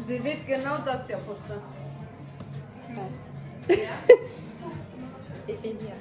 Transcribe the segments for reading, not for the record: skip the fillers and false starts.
Sie wird genau das ja posten. Ich bin hier.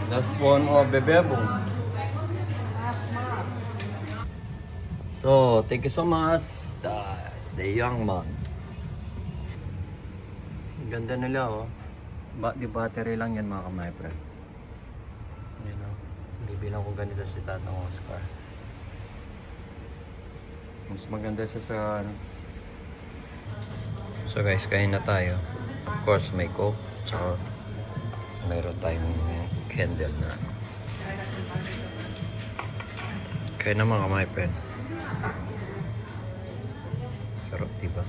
Last one of Bebebong. So, thank you so much. The young man. Ang ganda nila oh. Di battery lang yan mga kamay pre. Yan oh. Bibilang ko ganito si Tatang Oscar. Mas maganda siya sa ano. So guys, kain na tayo. Of course may coke. Tsaka mayroon tayong candle na. Kaya na mga kamay pre. Sarap diba?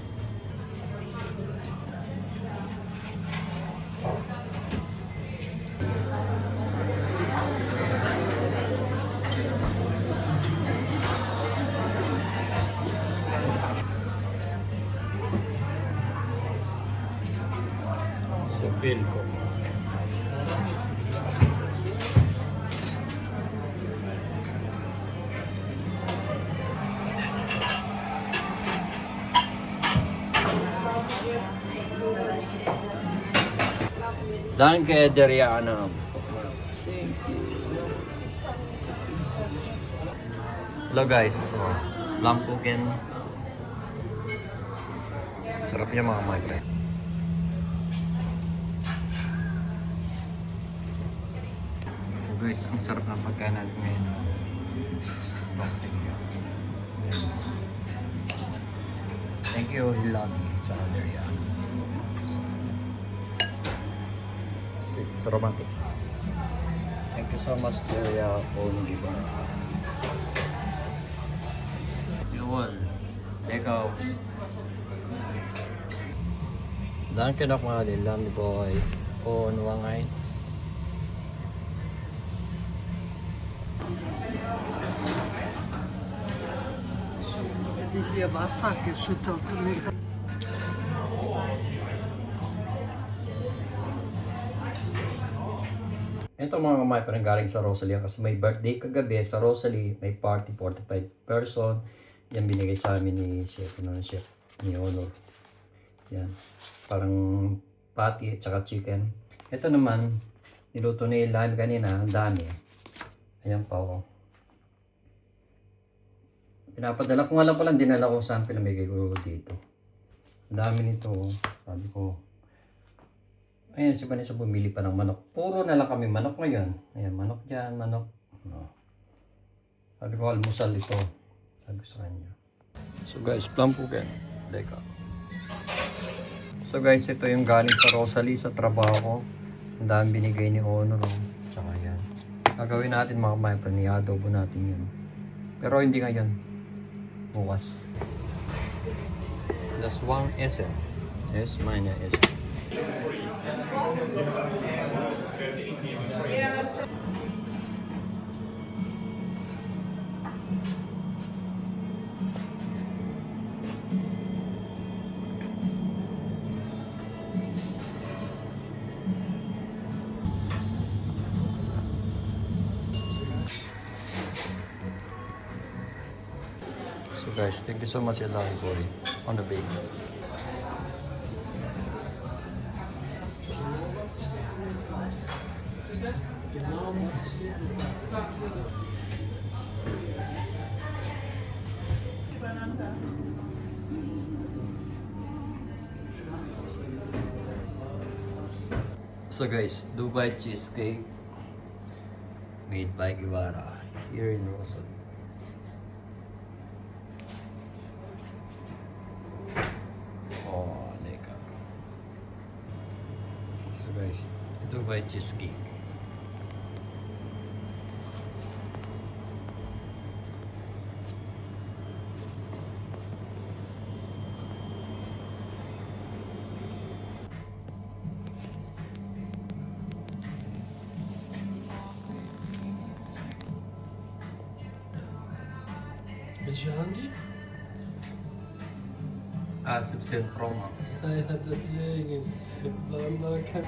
So feel ko. Danke, Deriana. Thank you. Hello guys. So, lampukin. Sarap niya mga my friend. So guys, ang sarap ng pagkain natin ngayon. Thank you, Hilami. Tsaka Deriana. So romantic. Thank you so much, Deria, for giving. Yun. Ikaw. Danke nochmal, Lami Boy. Und Wangay. Die hier Wasser geschüttet. Ito mga kamay pa galing sa Rosalie kasi may birthday kagabi sa Rosalie, may party 45 person. Yan binigay sa amin ni Chef, Chef ni Honor. Yan. Parang patty at saka chicken. Ito naman, niluto ni Ilan kanina, ang dami. Ayan pa ako. Pinapadala ko nga lang palang, dinala ko saan pinamigay ko dito. Ang dami nito. Sabi ko, ayan, si Vanessa bumili pa ng manok. Puro na lang kami manok ngayon. Ayan, manok dyan, manok. No. Sabi ko, almusal ito. Sabi ko sa kanya. So guys, plum po gan. Deka. So guys, ito yung galing sa Rosalie sa trabaho ko. Ang dami binigay ni Honor. Tsaka yan. Gagawin natin mga kamay, ni-adobo natin yun. Pero hindi ngayon. Bukas. That's one SM. Yes, mine is. So guys, thank you so much Elari Boy on the bake. So guys, Dubai cheesecake made by Guevara here in Rosalie. Oh, leka. So guys, Dubai cheesecake. Jihangir? 17 Pro Max. Ja, deswegen. Sondern kein.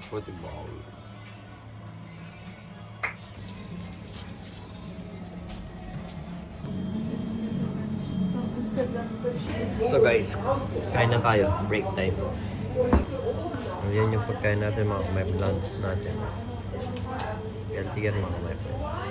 Football. So guys, kain na tayo. Break time. Ayan yung pagkain natin mga may lunch natin. Healthy yan mga my friend.